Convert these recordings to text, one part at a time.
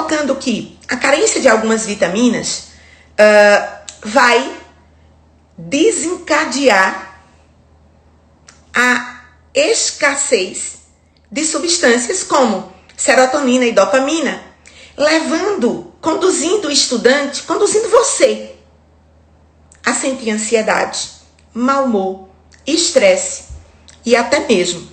colocando que a carência de algumas vitaminas vai desencadear a escassez de substâncias como serotonina e dopamina, conduzindo o estudante, conduzindo você a sentir ansiedade, mau humor, estresse e até mesmo,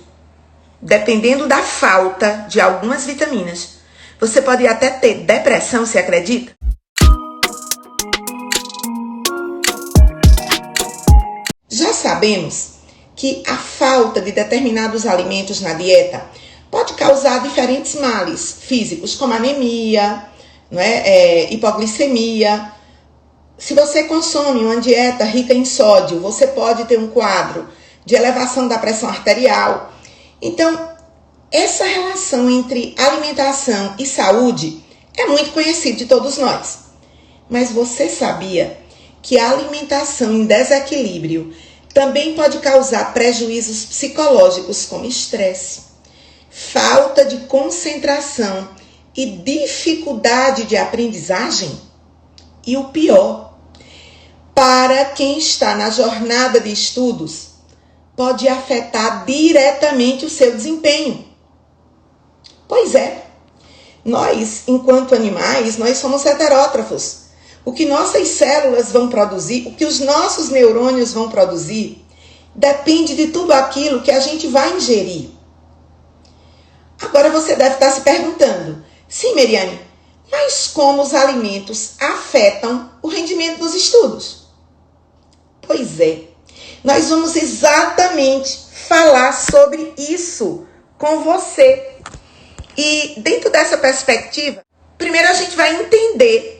dependendo da falta de algumas vitaminas, você pode até ter depressão, você acredita? Já sabemos que a falta de determinados alimentos na dieta pode causar diferentes males físicos, como anemia, hipoglicemia. Se você consome uma dieta rica em sódio, você pode ter um quadro de elevação da pressão arterial. Então, essa relação entre alimentação e saúde é muito conhecida de todos nós. Mas você sabia que a alimentação em desequilíbrio também pode causar prejuízos psicológicos como estresse, falta de concentração e dificuldade de aprendizagem? E o pior, para quem está na jornada de estudos, pode afetar diretamente o seu desempenho. Pois é, nós, enquanto animais, nós somos heterótrofos. O que nossas células vão produzir, o que os nossos neurônios vão produzir, depende de tudo aquilo que a gente vai ingerir. Agora você deve estar se perguntando, sim, Meriane, mas como os alimentos afetam o rendimento dos estudos? Pois é, nós vamos exatamente falar sobre isso com você. E dentro dessa perspectiva, primeiro a gente vai entender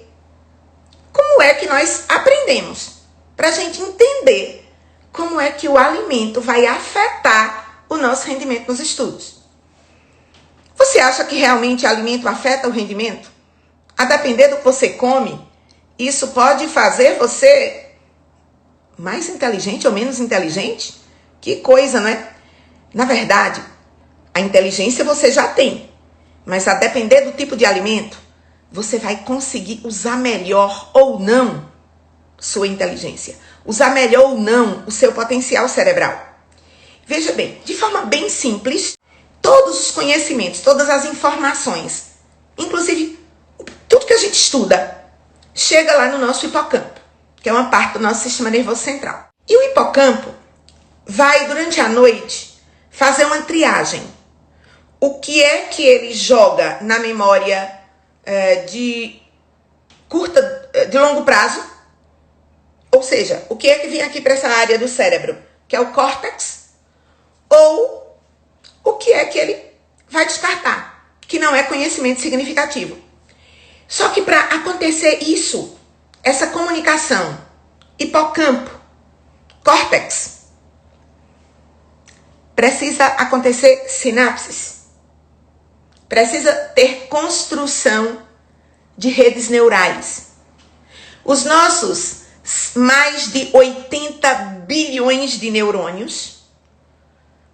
como é que nós aprendemos, para a gente entender como é que o alimento vai afetar o nosso rendimento nos estudos. Você acha que realmente o alimento afeta o rendimento? A depender do que você come, isso pode fazer você mais inteligente ou menos inteligente? Que coisa, não é? Na verdade, a inteligência você já tem, mas a depender do tipo de alimento, você vai conseguir usar melhor ou não sua inteligência, usar melhor ou não o seu potencial cerebral. Veja bem, de forma bem simples, todos os conhecimentos, todas as informações, inclusive tudo que a gente estuda, chega lá no nosso hipocampo, que é uma parte do nosso sistema nervoso central. E o hipocampo vai, durante a noite, fazer uma triagem. O que é que ele joga na memória de longo prazo? Ou seja, o que é que vem aqui para essa área do cérebro, que é o córtex? Ou o que é que ele vai descartar, que não é conhecimento significativo? Só que para acontecer isso, essa comunicação hipocampo, córtex, precisa acontecer sinapses. Precisa ter construção de redes neurais. Os nossos mais de 80 bilhões de neurônios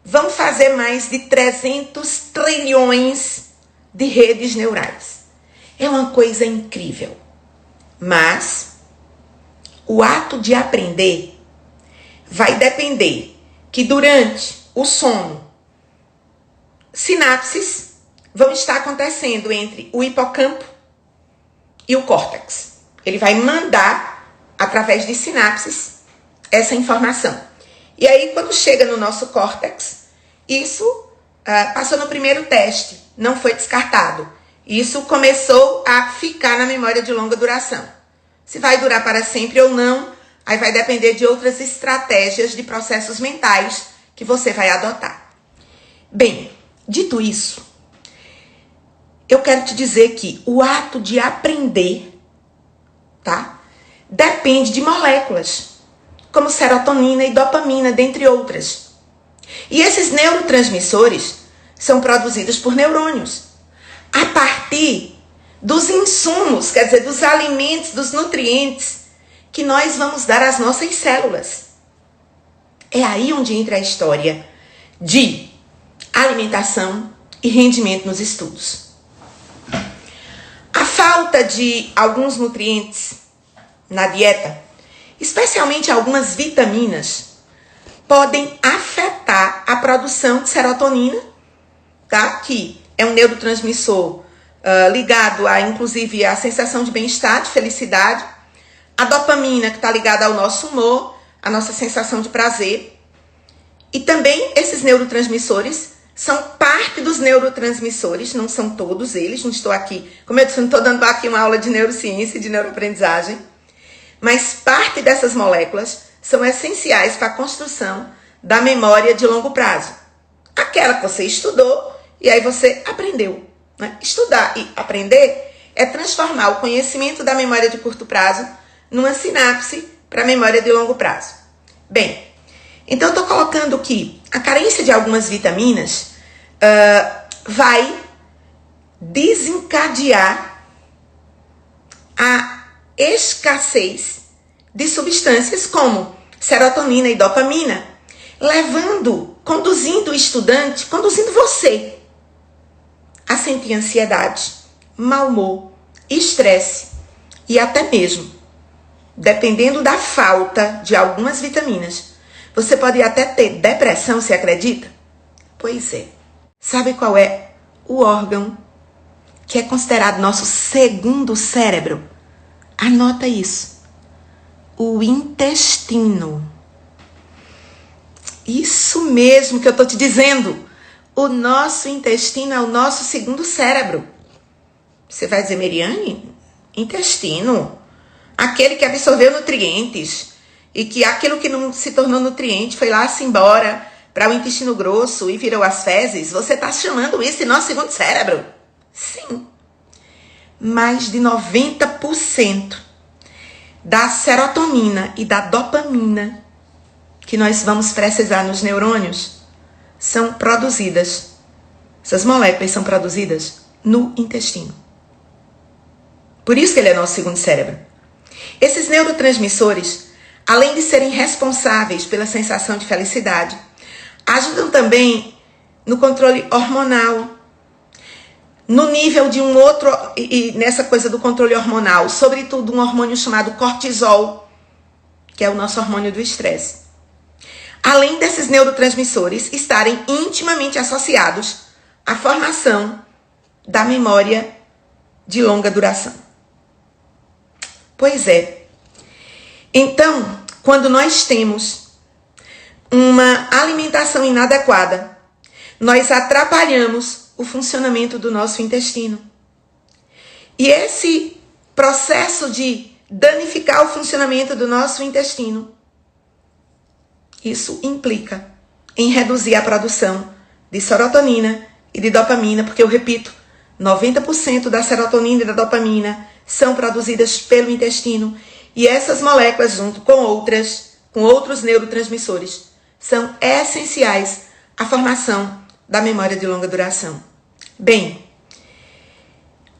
vão fazer mais de 300 trilhões de redes neurais. É uma coisa incrível. Mas o ato de aprender vai depender que durante o sono, sinapses vão estar acontecendo entre o hipocampo e o córtex. Ele vai mandar, através de sinapses, essa informação. E aí, quando chega no nosso córtex, isso passou no primeiro teste, não foi descartado. Isso começou a ficar na memória de longa duração. Se vai durar para sempre ou não, aí vai depender de outras estratégias de processos mentais que você vai adotar. Bem, dito isso, eu quero te dizer que o ato de aprender, tá? Depende de moléculas, como serotonina e dopamina, dentre outras. E esses neurotransmissores são produzidos por neurônios, a partir dos insumos, quer dizer, dos alimentos, dos nutrientes que nós vamos dar às nossas células. É aí onde entra a história de alimentação e rendimento nos estudos. A falta de alguns nutrientes na dieta, especialmente algumas vitaminas, podem afetar a produção de serotonina, tá? Que é um neurotransmissor ligado a, inclusive, a sensação de bem-estar, de felicidade. A dopamina, que está ligada ao nosso humor, a nossa sensação de prazer. E também esses neurotransmissores são parte dos neurotransmissores, não são todos eles, não estou aqui, como eu disse, não estou dando aqui uma aula de neurociência e de neuroaprendizagem, mas parte dessas moléculas são essenciais para a construção da memória de longo prazo. Aquela que você estudou e aí você aprendeu. Né? Estudar e aprender é transformar o conhecimento da memória de curto prazo numa sinapse para a memória de longo prazo. Bem, então eu estou colocando que a carência de algumas vitaminas vai desencadear a escassez de substâncias como serotonina e dopamina, conduzindo o estudante, conduzindo você a sentir ansiedade, mau humor, estresse e até mesmo, dependendo da falta de algumas vitaminas, você pode até ter depressão, você acredita? Pois é. Sabe qual é o órgão que é considerado nosso segundo cérebro? Anota isso. O intestino. Isso mesmo que eu estou te dizendo. O nosso intestino é o nosso segundo cérebro. Você vai dizer, Meriane, intestino? Aquele que absorveu nutrientes e que aquilo que não se tornou nutriente foi lá-se embora para o intestino grosso e virou as fezes. Você está chamando isso de nosso segundo cérebro? Sim. Mais de 90% da serotonina e da dopamina que nós vamos precisar nos neurônios são produzidas, essas moléculas são produzidas no intestino. Por isso que ele é nosso segundo cérebro. Esses neurotransmissores, além de serem responsáveis pela sensação de felicidade, ajudam também no controle hormonal, no nível de um outro, e nessa coisa do controle hormonal, sobretudo um hormônio chamado cortisol, que é o nosso hormônio do estresse. Além desses neurotransmissores estarem intimamente associados à formação da memória de longa duração. Pois é. Então, quando nós temos uma alimentação inadequada, nós atrapalhamos o funcionamento do nosso intestino. E esse processo de danificar o funcionamento do nosso intestino, isso implica em reduzir a produção de serotonina e de dopamina, porque eu repito, 90% da serotonina e da dopamina são produzidas pelo intestino e essas moléculas, junto com outros neurotransmissores, são essenciais à formação da memória de longa duração. Bem,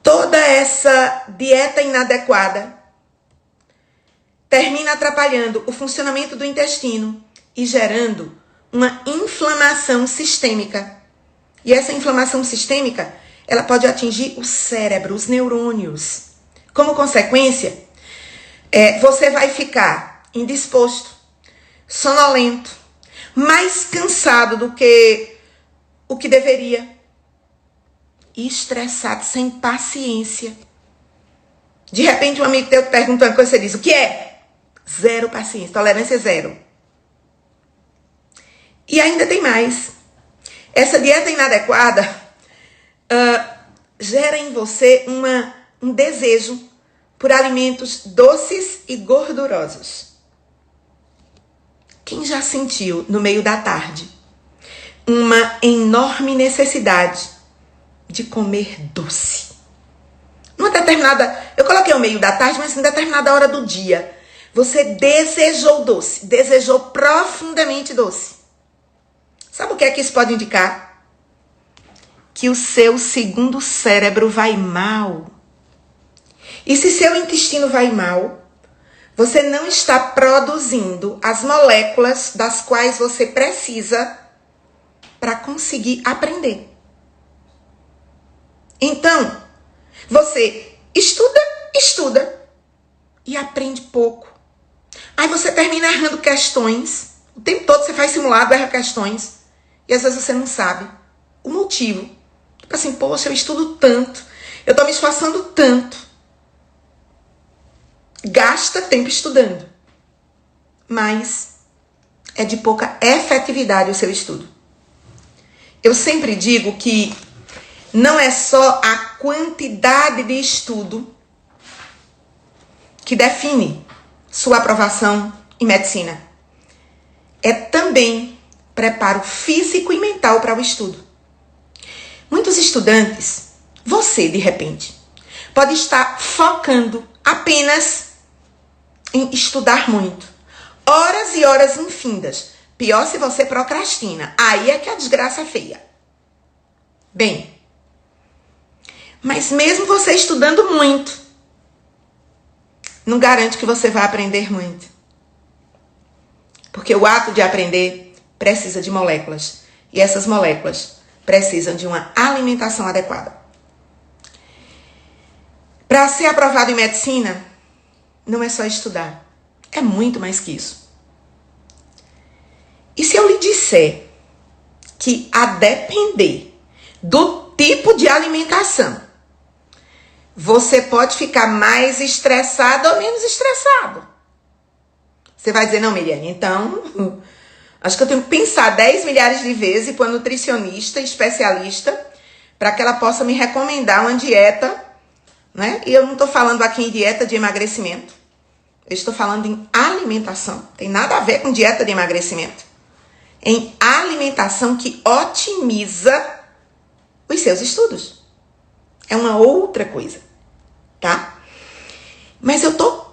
toda essa dieta inadequada termina atrapalhando o funcionamento do intestino e gerando uma inflamação sistêmica. E essa inflamação sistêmica, ela pode atingir o cérebro, os neurônios. Como consequência, você vai ficar indisposto, sonolento, mais cansado do que o que deveria, e estressado, sem paciência. De repente, um amigo teu te pergunta uma coisa, você diz, o que é? Zero paciência, tolerância zero. E ainda tem mais. Essa dieta inadequada gera em você um desejo por alimentos doces e gordurosos. Quem já sentiu, no meio da tarde, uma enorme necessidade de comer doce? Numa determinada... Eu coloquei o meio da tarde, mas em determinada hora do dia, você desejou doce, desejou profundamente doce. Sabe o que é que isso pode indicar? Que o seu segundo cérebro vai mal. E se seu intestino vai mal, você não está produzindo as moléculas das quais você precisa para conseguir aprender. Então, você estuda, estuda e aprende pouco. Aí você termina errando questões. O tempo todo você faz simulado, erra questões. E às vezes você não sabe o motivo. Tipo assim, poxa, eu estudo tanto. Eu tô me esforçando tanto. Gasta tempo estudando. Mas é de pouca efetividade o seu estudo. Eu sempre digo que não é só a quantidade de estudo que define sua aprovação em medicina. É também preparo físico e mental para o estudo. Muitos estudantes, você de repente, pode estar focando apenas em estudar muito. Horas e horas infindas. Pior se você procrastina. Aí é que a desgraça é feia. Bem, mas mesmo você estudando muito, não garante que você vai aprender muito. Porque o ato de aprender precisa de moléculas. E essas moléculas precisam de uma alimentação adequada. Para ser aprovado em medicina, não é só estudar. É muito mais que isso. E se eu lhe disser que a depender do tipo de alimentação, você pode ficar mais estressado ou menos estressado? Você vai dizer, não, Miriane, então, acho que eu tenho que pensar 10 milhares de vezes para uma nutricionista especialista para que ela possa me recomendar uma dieta, né? E eu não estou falando aqui em dieta de emagrecimento. Eu estou falando em alimentação. Tem nada a ver com dieta de emagrecimento. Em alimentação que otimiza os seus estudos. É uma outra coisa, tá? Mas eu tô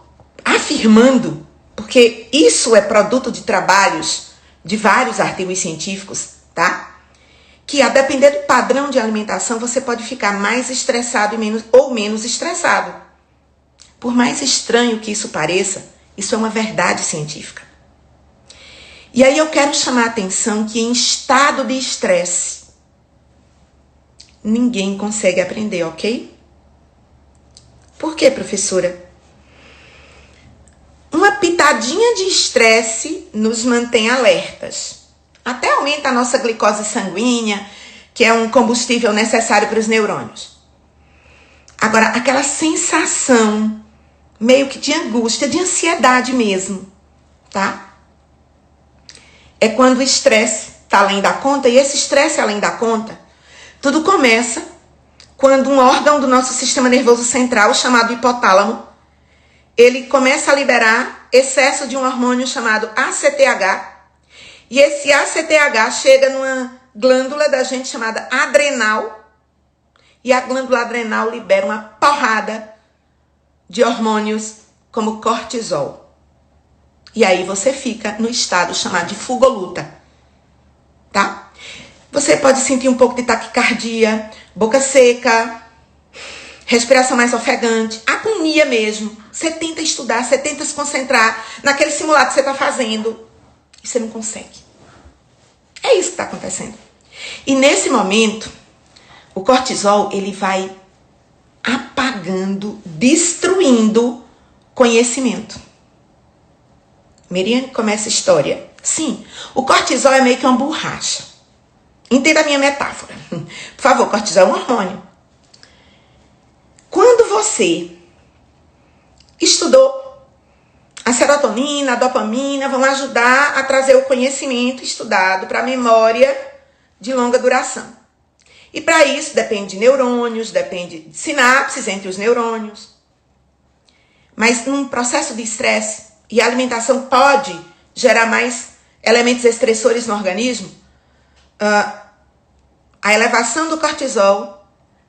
afirmando, porque isso é produto de trabalhos de vários artigos científicos, tá? Que a depender do padrão de alimentação, você pode ficar mais estressado ou menos estressado. Por mais estranho que isso pareça, isso é uma verdade científica. E aí eu quero chamar a atenção que em estado de estresse, ninguém consegue aprender, ok? Por quê, professora? Uma pitadinha de estresse nos mantém alertas. Até aumenta a nossa glicose sanguínea, que é um combustível necessário para os neurônios. Agora, aquela sensação meio que de angústia, de ansiedade mesmo, tá? É quando o estresse está além da conta, e esse estresse além da conta, tudo começa quando um órgão do nosso sistema nervoso central, chamado hipotálamo, ele começa a liberar excesso de um hormônio chamado ACTH, e esse ACTH chega numa glândula da gente chamada adrenal, e a glândula adrenal libera uma porrada de hormônios como cortisol. E aí você fica no estado chamado de fuga ou luta, tá? Você pode sentir um pouco de taquicardia, boca seca, respiração mais ofegante, agonia mesmo. Você tenta estudar, você tenta se concentrar naquele simulado que você está fazendo e você não consegue. É isso que está acontecendo. E nesse momento, o cortisol, ele vai apagando, destruindo conhecimento. Miriane, começa a história. Sim, o cortisol é meio que uma borracha. Entenda a minha metáfora. Por favor, cortisol é um hormônio. Quando você estudou, a serotonina, a dopamina vão ajudar a trazer o conhecimento estudado para a memória de longa duração. E para isso depende de neurônios, depende de sinapses entre os neurônios. Mas num processo de estresse, e a alimentação pode gerar mais elementos estressores no organismo, a elevação do cortisol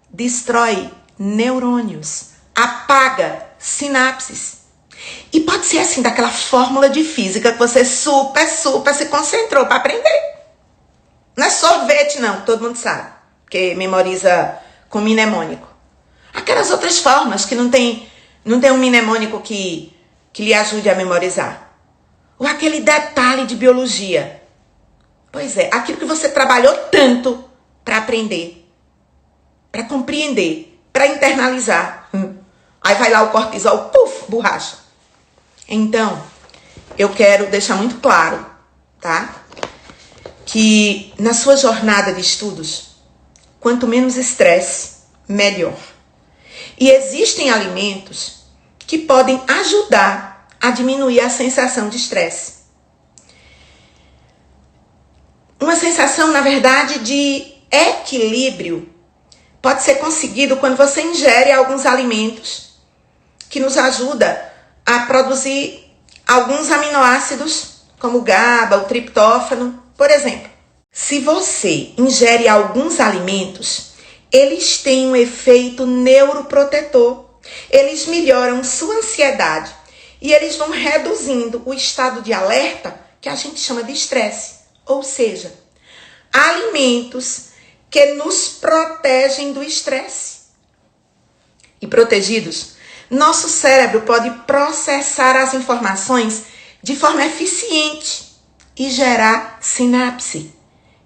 destrói neurônios, apaga sinapses. E pode ser assim, daquela fórmula de física que você super se concentrou para aprender. Não é sorvete não, todo mundo sabe, porque memoriza com mnemônico. Aquelas outras formas que não tem um mnemônico que lhe ajude a memorizar. Ou aquele detalhe de biologia. Pois é, aquilo que você trabalhou tanto para aprender, para compreender, para internalizar. Aí vai lá o cortisol, puf, borracha. Então, eu quero deixar muito claro, tá? Que na sua jornada de estudos, quanto menos estresse, melhor. E existem alimentos que podem ajudar a diminuir a sensação de estresse. Uma sensação, na verdade, de equilíbrio pode ser conseguido quando você ingere alguns alimentos que nos ajudam a produzir alguns aminoácidos, como o GABA, o triptófano, por exemplo. Se você ingere alguns alimentos, eles têm um efeito neuroprotetor. Eles melhoram sua ansiedade e eles vão reduzindo o estado de alerta que a gente chama de estresse. Ou seja, alimentos que nos protegem do estresse. E protegidos, nosso cérebro pode processar as informações de forma eficiente e gerar sinapse,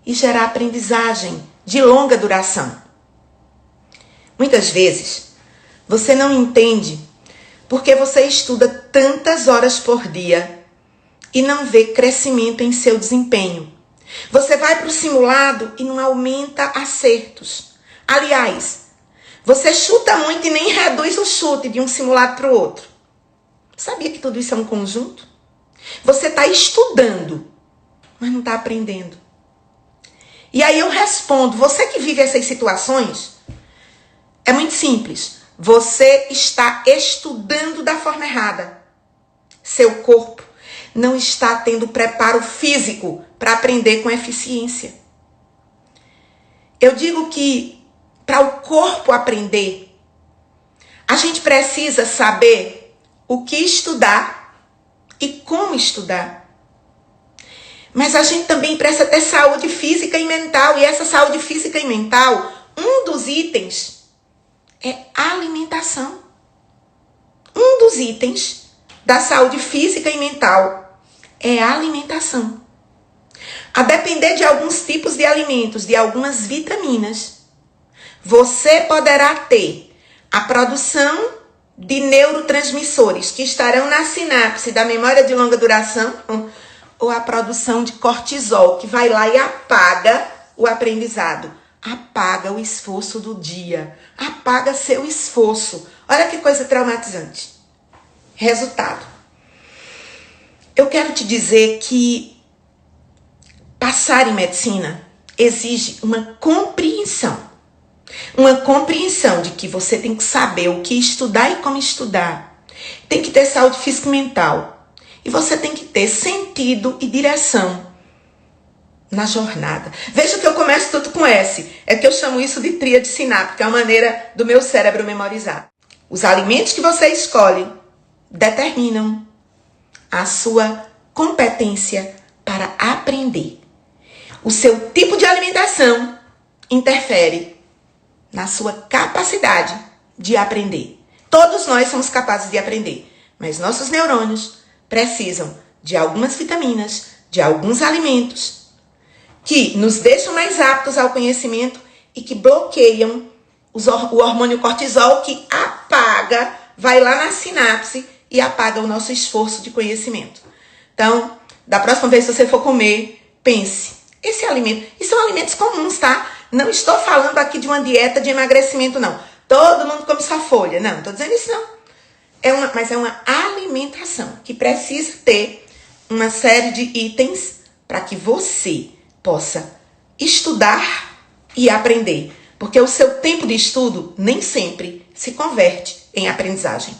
e gerar aprendizagem de longa duração. Muitas vezes, você não entende porque você estuda tantas horas por dia e não vê crescimento em seu desempenho. Você vai para o simulado e não aumenta acertos. Aliás, você chuta muito e nem reduz o chute de um simulado para o outro. Sabia que tudo isso é um conjunto? Você está estudando, mas não está aprendendo. E aí eu respondo, você que vive essas situações, é muito simples. Você está estudando da forma errada. Seu corpo não está tendo preparo físico para aprender com eficiência. Eu digo que para o corpo aprender, a gente precisa saber o que estudar e como estudar. Mas a gente também precisa ter saúde física e mental. E essa saúde física e mental, um dos itens é alimentação. Um dos itens da saúde física e mental é a alimentação. A depender de alguns tipos de alimentos, de algumas vitaminas, você poderá ter a produção de neurotransmissores que estarão na sinapse da memória de longa duração, ou a produção de cortisol, que vai lá e apaga o aprendizado, apaga o esforço do dia, apaga seu esforço. Olha que coisa traumatizante. Resultado. Eu quero te dizer que passar em medicina exige uma compreensão. Uma compreensão de que você tem que saber o que estudar e como estudar. Tem que ter saúde física e mental. E você tem que ter sentido e direção na jornada. Veja que eu começo tudo com S. É que eu chamo isso de tríade sináptica, é a maneira do meu cérebro memorizar. Os alimentos que você escolhe determinam a sua competência para aprender. O seu tipo de alimentação interfere na sua capacidade de aprender. Todos nós somos capazes de aprender, mas nossos neurônios precisam de algumas vitaminas, de alguns alimentos que nos deixam mais aptos ao conhecimento e que bloqueiam o hormônio cortisol, que apaga, vai lá na sinapse e apaga o nosso esforço de conhecimento. Então, da próxima vez que você for comer, pense, esse alimento, e são alimentos comuns, tá? Não estou falando aqui de uma dieta de emagrecimento, não. Todo mundo come só folha. Não, estou dizendo isso não. Mas é uma alimentação que precisa ter uma série de itens para que você possa estudar e aprender. Porque o seu tempo de estudo nem sempre se converte em aprendizagem.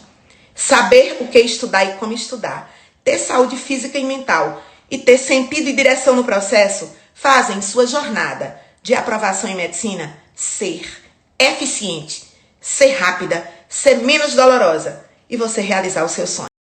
Saber o que estudar e como estudar, ter saúde física e mental e ter sentido e direção no processo fazem sua jornada de aprovação em medicina ser eficiente, ser rápida, ser menos dolorosa e você realizar o seu sonho.